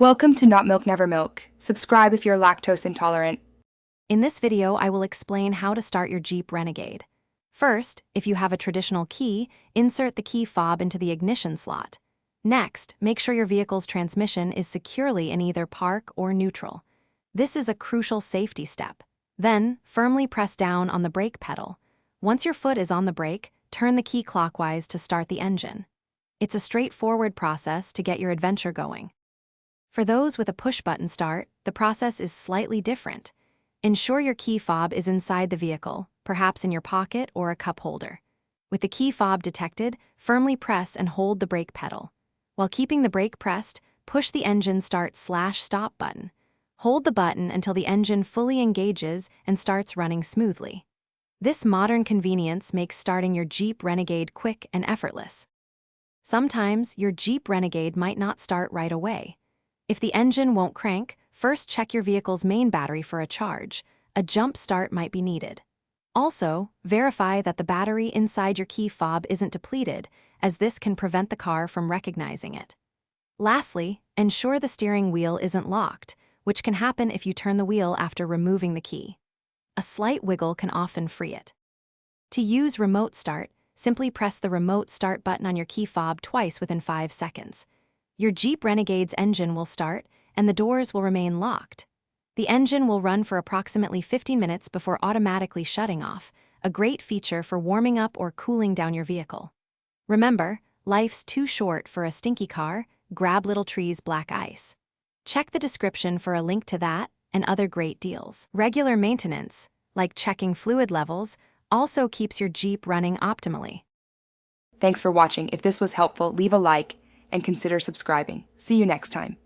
Welcome to Not Milk Never Milk. Subscribe if you're lactose intolerant. In this video, I will explain how to start your Jeep Renegade. First, if you have a traditional key, insert the key fob into the ignition slot. Next, make sure your vehicle's transmission is securely in either park or neutral. This is a crucial safety step. Then, firmly press down on the brake pedal. Once your foot is on the brake, turn the key clockwise to start the engine. It's a straightforward process to get your adventure going. For those with a push-button start, the process is slightly different. Ensure your key fob is inside the vehicle, perhaps in your pocket or a cup holder. With the key fob detected, firmly press and hold the brake pedal. While keeping the brake pressed, push the engine start/stop button. Hold the button until the engine fully engages and starts running smoothly. This modern convenience makes starting your Jeep Renegade quick and effortless. Sometimes your Jeep Renegade might not start right away. If the engine won't crank, first check your vehicle's main battery for a charge. A jump start might be needed. Also, verify that the battery inside your key fob isn't depleted, as this can prevent the car from recognizing it. Lastly, ensure the steering wheel isn't locked, which can happen if you turn the wheel after removing the key. A slight wiggle can often free it. To use remote start, simply press the remote start button on your key fob twice within 5 seconds. Your Jeep Renegade's engine will start, and the doors will remain locked. The engine will run for approximately 15 minutes before automatically shutting off, a great feature for warming up or cooling down your vehicle. Remember, life's too short for a stinky car. Grab Little Tree's black ice. Check the description for a link to that and other great deals. Regular maintenance, like checking fluid levels, also keeps your Jeep running optimally. Thanks for watching. If this was helpful, leave a like and consider subscribing. See you next time.